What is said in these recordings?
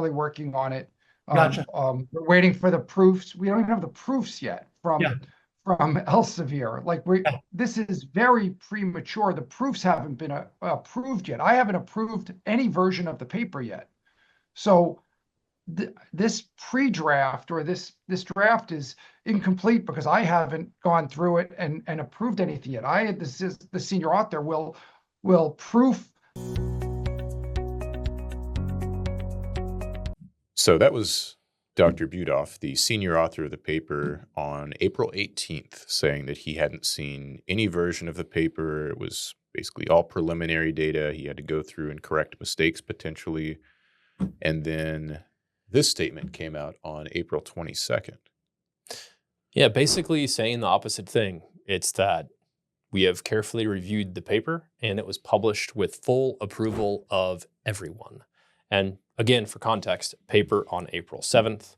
early working on it. Gotcha. We're waiting for the proofs. We don't even have the proofs yet Yeah. from Elsevier. Like Yeah. this is very premature. The proofs haven't been approved yet. I haven't approved any version of the paper yet. So this pre-draft or this draft is incomplete because I haven't gone through it and approved anything yet. This is the senior author will proof. So that was Dr. Budoff, the senior author of the paper, on April 18th, saying that he hadn't seen any version of the paper. It was basically all preliminary data. He had to go through and correct mistakes potentially. And then this statement came out on April 22nd. Yeah, basically saying the opposite thing. It's that we have carefully reviewed the paper and it was published with full approval of everyone. And again, for context, paper on April 7th,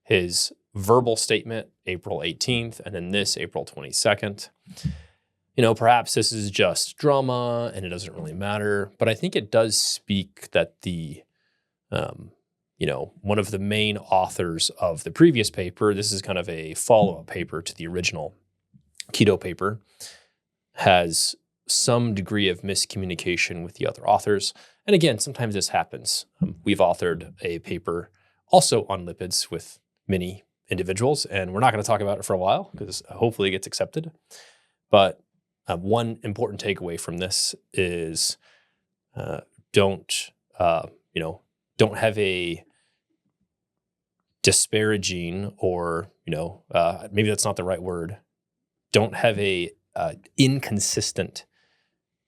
his verbal statement, April 18th, and then this, April 22nd. You know, perhaps this is just drama and it doesn't really matter, but I think it does speak that the, one of the main authors of the previous paper, this is kind of a follow-up paper to the original KETO paper, has some degree of miscommunication with the other authors. And again, sometimes this happens. We've authored a paper also on lipids with many individuals, and we're not going to talk about it for a while because hopefully it gets accepted. But one important takeaway from this is don't have a disparaging or, maybe that's not the right word. Don't have a inconsistent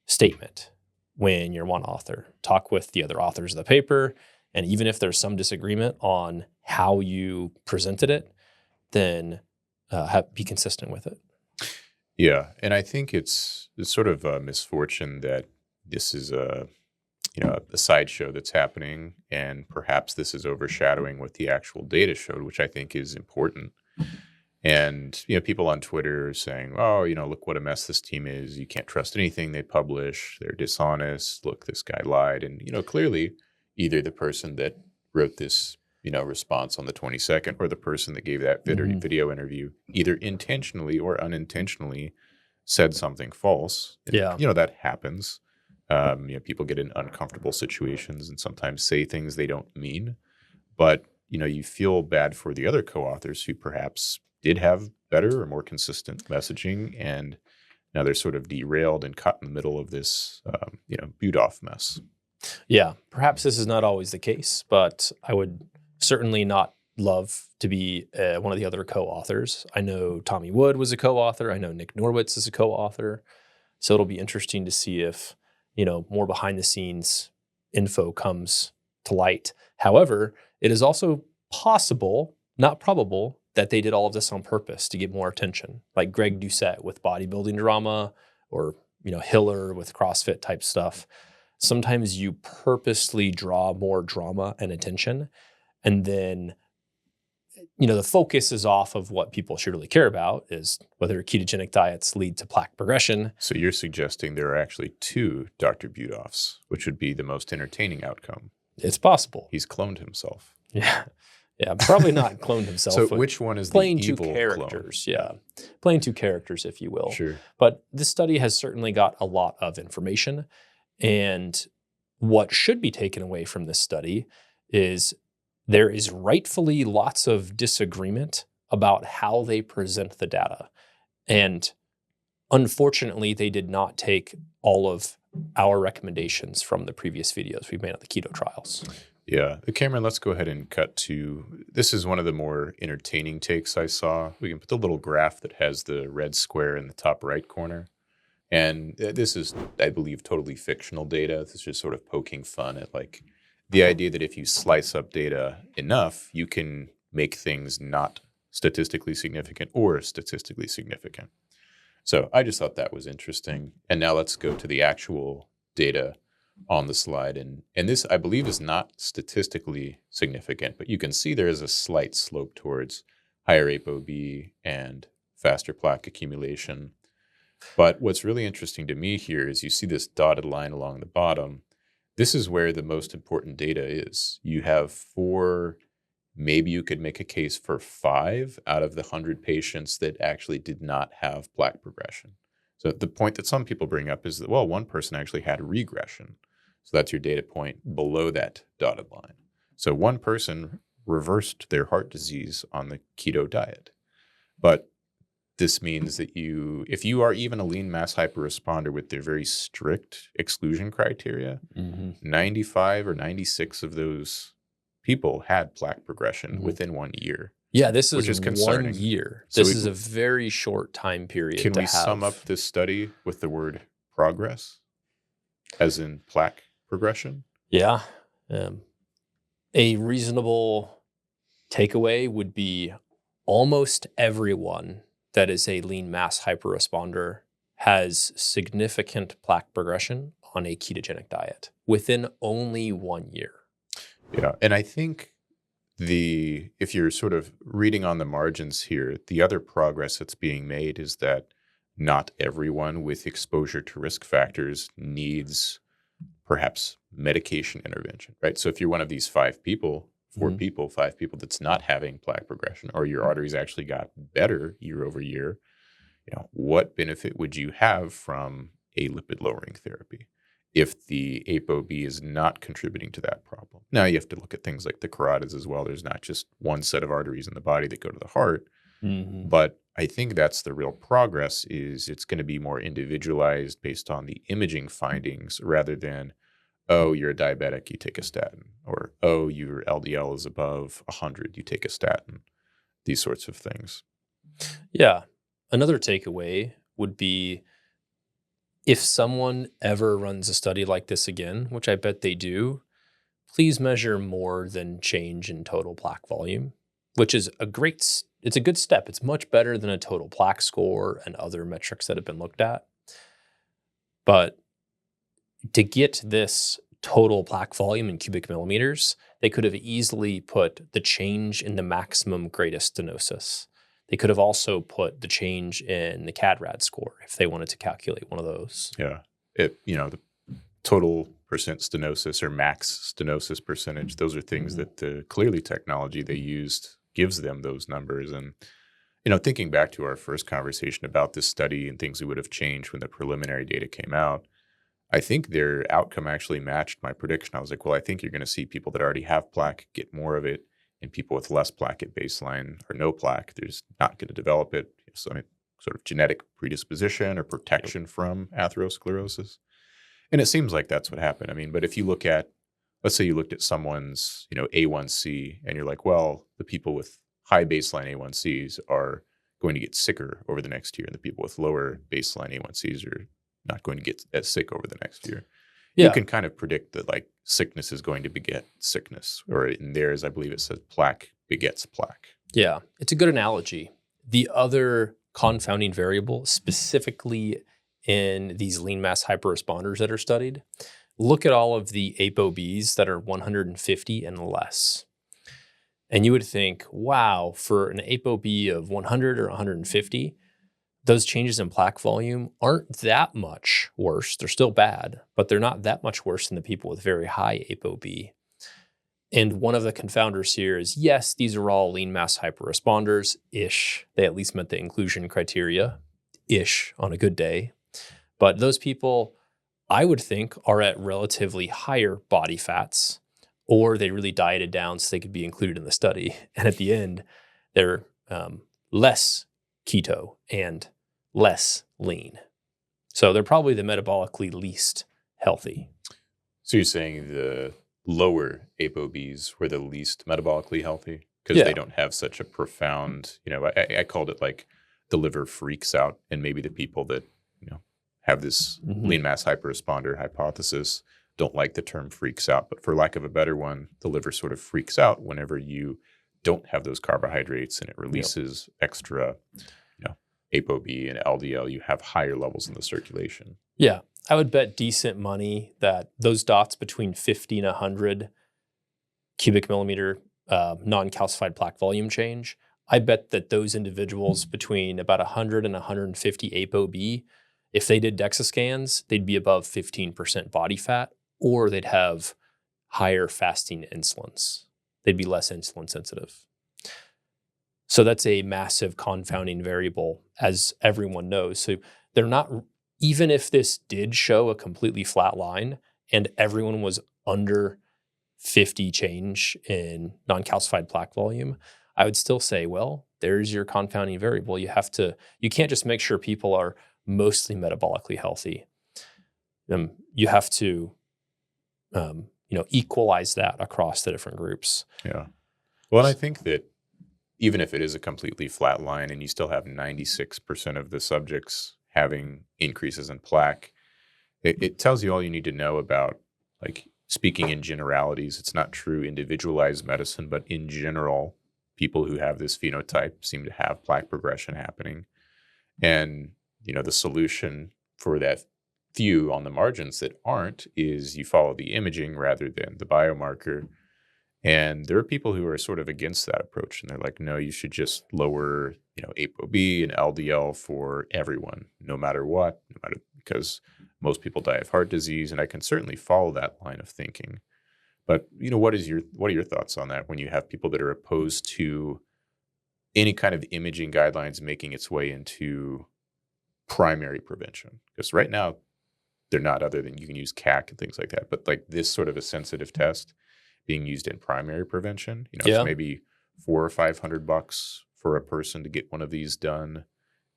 statement when you're one author. Talk with the other authors of the paper, and even if there's some disagreement on how you presented it, then be consistent with it. Yeah, and I think it's sort of a misfortune that this is a sideshow that's happening, and perhaps this is overshadowing what the actual data showed, which I think is important. And, people on Twitter are saying, oh, look what a mess this team is. You can't trust anything they publish. They're dishonest. Look, this guy lied. And, clearly either the person that wrote this, response on the 22nd or the person that gave that video interview either intentionally or unintentionally said something false. And, Yeah. That happens. People get in uncomfortable situations and sometimes say things they don't mean. But, you feel bad for the other co-authors who perhaps did have better or more consistent messaging, and now they're sort of derailed and caught in the middle of this, Budoff mess. Yeah, perhaps this is not always the case, but I would certainly not love to be one of the other co-authors. I know Tommy Wood was a co-author. I know Nick Norwitz is a co-author. So it'll be interesting to see if, more behind the scenes info comes to light. However, it is also possible, not probable, that they did all of this on purpose to get more attention, like Greg Doucette with bodybuilding drama, or Hiller with CrossFit type stuff. Sometimes you purposely draw more drama and attention, and then the focus is off of what people should really care about, is whether ketogenic diets lead to plaque progression. So you're suggesting there are actually two Dr. Budoffs, which would be the most entertaining outcome. It's possible. He's cloned himself. Yeah, probably not cloned himself. So which one is playing the evil two characters? clone? Yeah, playing two characters, if you will. Sure. But this study has certainly got a lot of information, and what should be taken away from this study is there is rightfully lots of disagreement about how they present the data, and unfortunately, they did not take all of our recommendations from the previous videos we've made on the keto trials. Yeah. Cameron, let's go ahead and cut to, this is one of the more entertaining takes I saw. We can put the little graph that has the red square in the top right corner. And this is, I believe, totally fictional data. This is just sort of poking fun at the idea that if you slice up data enough, you can make things not statistically significant or statistically significant. So I just thought that was interesting. And now let's go to the actual data on the slide. And this, I believe, is not statistically significant, but you can see there is a slight slope towards higher ApoB and faster plaque accumulation. But what's really interesting to me here is you see this dotted line along the bottom. This is where the most important data is. You have 4, maybe you could make a case for 5 out of the 100 patients that actually did not have plaque progression. So the point that some people bring up is that, well, one person actually had regression. So that's your data point below that dotted line. So one person reversed their heart disease on the keto diet. But this means that if you are even a lean mass hyperresponder with their very strict exclusion criteria, 95 or 96 of those people had plaque progression within 1 year. Yeah, this which is concerning. 1 year. So This is a very short time period. Can to we sum up this study with the word progress, as in plaque progression? Yeah. A reasonable takeaway would be almost everyone that is a lean mass hyperresponder has significant plaque progression on a ketogenic diet within only 1 year. Yeah. And I think if you're sort of reading on the margins here, the other progress that's being made is that not everyone with exposure to risk factors needs perhaps medication intervention, right? So if you're one of these 5 people, 4 people, 5 people that's not having plaque progression, or your arteries actually got better year over year, what benefit would you have from a lipid lowering therapy if the ApoB is not contributing to that problem? Now you have to look at things like the carotids as well. There's not just one set of arteries in the body that go to the heart, but I think that's the real progress. Is it's going to be more individualized based on the imaging findings rather than, oh, you're a diabetic, you take a statin, or, oh, your LDL is above 100, you take a statin, these sorts of things. Yeah. Another takeaway would be, if someone ever runs a study like this again, which I bet they do, please measure more than change in total plaque volume, which is it's a good step. It's much better than a total plaque score and other metrics that have been looked at. But to get this total plaque volume in cubic millimeters, they could have easily put the change in the maximum greatest stenosis. They could have also put the change in the CAD-RAD score if they wanted to calculate one of those. Yeah. The total percent stenosis or max stenosis percentage, those are things that the Clearly technology they used gives them those numbers. And, thinking back to our first conversation about this study and things that would have changed when the preliminary data came out, I think their outcome actually matched my prediction. I was like, well, I think you're going to see people that already have plaque get more of it, and people with less plaque at baseline or no plaque, they're just not going to develop it. So, sort of genetic predisposition or protection from atherosclerosis. And it seems like that's what happened. But if you look at, let's say you looked at someone's, A1C, and you're like, well, the people with high baseline A1Cs are going to get sicker over the next year, and the people with lower baseline A1Cs are not going to get as sick over the next year. Yeah. You can kind of predict that sickness is going to beget sickness, or in theirs, I believe it says plaque begets plaque. Yeah, it's a good analogy. The other confounding variable, specifically in these lean mass hyperresponders that are studied, look at all of the ApoBs that are 150 and less. And you would think, wow, for an ApoB of 100 or 150, those changes in plaque volume aren't that much worse. They're still bad, but they're not that much worse than the people with very high ApoB. And one of the confounders here is, yes, these are all lean mass hyperresponders-ish. They at least met the inclusion criteria-ish on a good day. But those people, I would think, are at relatively higher body fats, or they really dieted down so they could be included in the study. And at the end, they're less keto and less lean. So they're probably the metabolically least healthy. So you're saying the lower ApoBs were the least metabolically healthy because they don't have such a profound, I called it like the liver freaks out, and maybe the people that, have this lean mass hyperresponder hypothesis don't like the term freaks out, but for lack of a better one, the liver sort of freaks out whenever you don't have those carbohydrates and it releases extra, ApoB and LDL. You have higher levels in the circulation. Yeah. I would bet decent money that those dots between 50 and 100 cubic millimeter non-calcified plaque volume change, I bet that those individuals between about 100 and 150 ApoB, if they did DEXA scans, they'd be above 15% body fat, or they'd have higher fasting insulins. They'd be less insulin sensitive. So that's a massive confounding variable, as everyone knows. So they're not, even if this did show a completely flat line and everyone was under 50 change in non-calcified plaque volume, I would still say, well, there's your confounding variable. You can't just make sure people are mostly metabolically healthy. You have to, equalize that across the different groups. Yeah. Well, and I think that even if it is a completely flat line and you still have 96% of the subjects having increases in plaque, it tells you all you need to know about, like, speaking in generalities. It's not true individualized medicine, but in general, people who have this phenotype seem to have plaque progression happening. And, the solution for that few on the margins that aren't is you follow the imaging rather than the biomarker. And there are people who are sort of against that approach. And they're like, no, you should just lower, ApoB and LDL for everyone, no matter what, because most people die of heart disease. And I can certainly follow that line of thinking. But, what are your thoughts on that when you have people that are opposed to any kind of imaging guidelines making its way into primary prevention? Because right now they're not, other than you can use CAC and things like that. But like this sort of a sensitive test being used in primary prevention, it's maybe $400 or $500 for a person to get one of these done.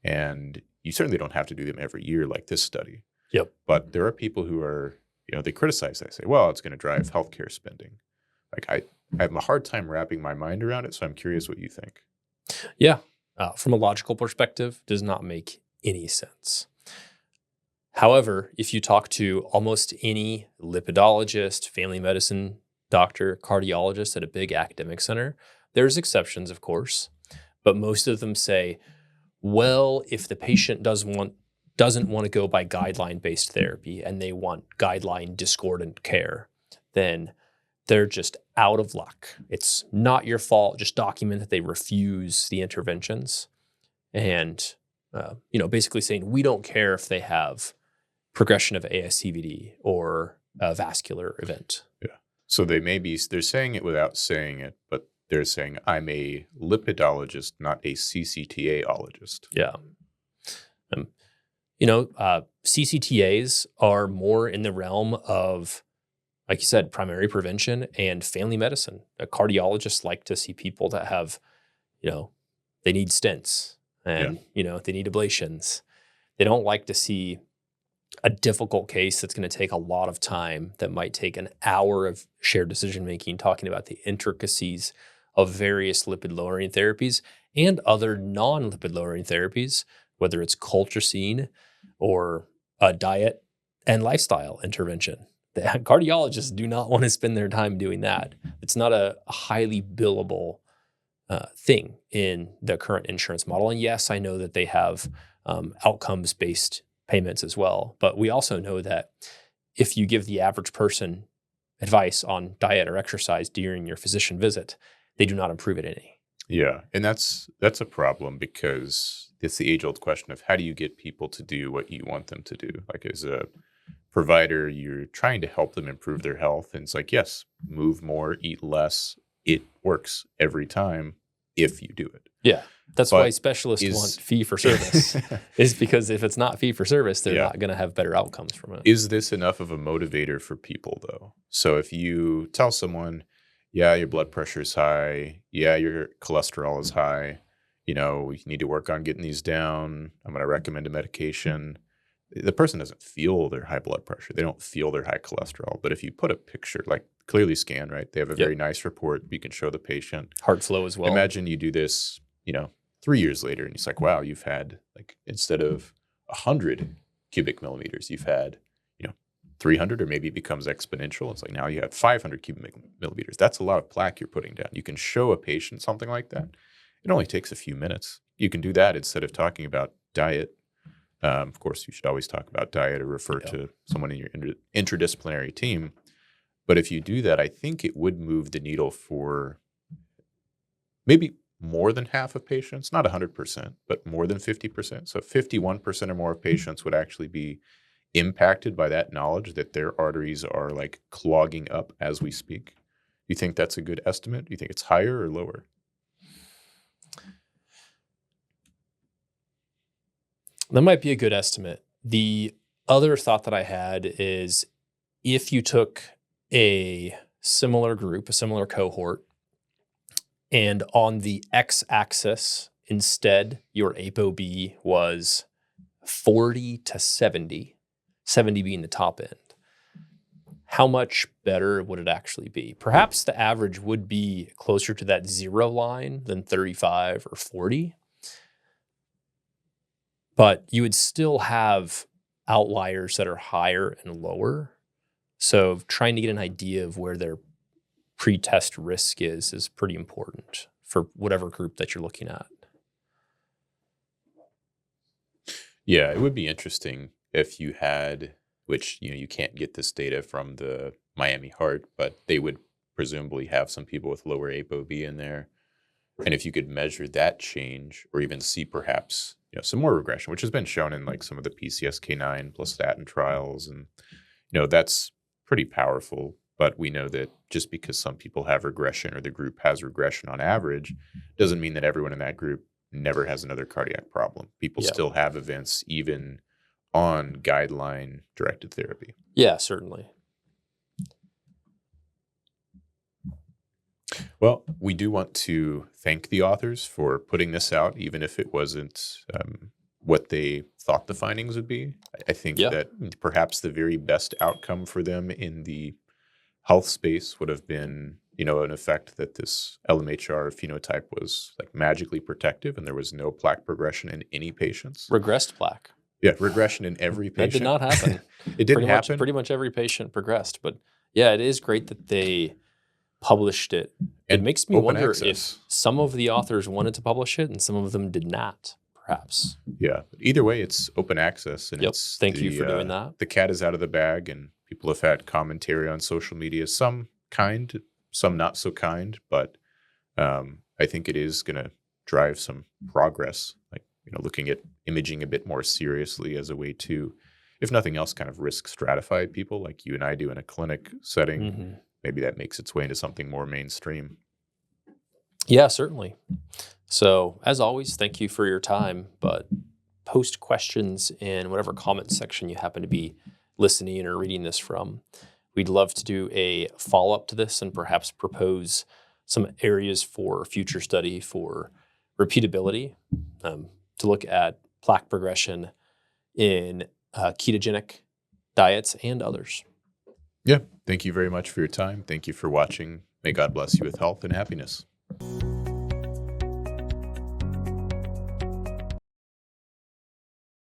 And you certainly don't have to do them every year like this study. Yep. But there are people who are, they criticize that, say, well, it's going to drive healthcare spending. Like I have a hard time wrapping my mind around it. So I'm curious what you think. Yeah. From a logical perspective, does not make any sense. However, if you talk to almost any lipidologist, family medicine doctor, cardiologist at a big academic center, there's exceptions, of course, but most of them say, well, if the patient doesn't want to go by guideline-based therapy and they want guideline discordant care, then they're just out of luck. It's not your fault. Just document that they refuse the interventions. And, basically saying, we don't care if they have progression of ASCVD or a vascular event. Yeah. So they're saying it without saying it, but they're saying, I'm a lipidologist, not a CCTA-ologist. Yeah. CCTAs are more in the realm of, like you said, primary prevention and family medicine. Cardiologists like to see people that have, they need stents and, they need ablations. They don't like to see a difficult case that's going to take a lot of time, that might take an hour of shared decision-making, talking about the intricacies of various lipid-lowering therapies and other non-lipid-lowering therapies, whether it's colchicine or a diet and lifestyle intervention. The cardiologists do not want to spend their time doing that. It's not a highly billable thing in the current insurance model. And yes, I know that they have outcomes-based payments as well. But we also know that if you give the average person advice on diet or exercise during your physician visit, they do not improve it any. Yeah. And that's a problem, because it's the age-old question of how do you get people to do what you want them to do? Like, as a provider, you're trying to help them improve their health. And it's like, yes, move more, eat less. It works every time if you do it. Yeah. That's why specialists want fee for service, is because if it's not fee for service, they're not going to have better outcomes from it. Is this enough of a motivator for people, though? So if you tell someone, yeah, your blood pressure is high, yeah, your cholesterol is high, you need to work on getting these down, I'm going to recommend a medication. The person doesn't feel their high blood pressure. They don't feel their high cholesterol. But if you put a picture, like clearly scanned, right? They have a very nice report. You can show the patient. Heart flow as well. Imagine you do this, 3 years later, and it's like, wow, you've had, like, instead of 100 cubic millimeters, you've had, 300, or maybe it becomes exponential. It's like now you have 500 cubic millimeters. That's a lot of plaque you're putting down. You can show a patient something like that. It only takes a few minutes. You can do that instead of talking about diet. Of course, you should always talk about diet or refer to someone in your interdisciplinary team. But if you do that, I think it would move the needle for maybe more than half of patients, not 100%, but more than 50%. So 51% or more of patients would actually be impacted by that knowledge that their arteries are like clogging up as we speak? Do you think that's a good estimate? Do you think it's higher or lower? That might be a good estimate. The other thought that I had is if you took a similar group, a similar cohort, and on the x-axis, instead, your ApoB was 40 to 70, 70 being the top end, how much better would it actually be? Perhaps the average would be closer to that 0 line than 35 or 40, but you would still have outliers that are higher and lower. So trying to get an idea of where their pre-test risk is pretty important for whatever group that you're looking at. Yeah, it would be interesting if you had, which, you can't get this data from the Miami Heart, but they would presumably have some people with lower ApoB in there. And if you could measure that change, or even see perhaps some more regression, which has been shown in like some of the PCSK9 plus statin trials, and that's pretty powerful. But we know that just because some people have regression, or the group has regression on average, doesn't mean that everyone in that group never has another cardiac problem. People still have events even on guideline directed therapy. Yeah, certainly. Well, we do want to thank the authors for putting this out, even if it wasn't what they thought the findings would be. I think that perhaps the very best outcome for them in the health space would have been, an effect that this LMHR phenotype was like magically protective and there was no plaque progression in any patients. Regressed plaque. Yeah, regression in every patient. That did not happen. It didn't happen. Pretty much every patient progressed. But yeah, it is great that they published it. It makes me wonder if some of the authors wanted to publish it and some of them did not, perhaps. Yeah. Either way, it's open access. And it's thank you for doing that. The cat is out of the bag, and people have had commentary on social media, some kind, some not so kind. But I think it is going to drive some progress, like, looking at imaging a bit more seriously as a way to, if nothing else, kind of risk stratify people like you and I do in a clinic setting. Mm-hmm. Maybe that makes its way into something more mainstream. Yeah, certainly. So as always, thank you for your time, but post questions in whatever comment section you happen to be listening or reading this from. We'd love to do a follow-up to this and perhaps propose some areas for future study for repeatability, to look at plaque progression in ketogenic diets and others. Yeah. Thank you very much for your time. Thank you for watching. May God bless you with health and happiness.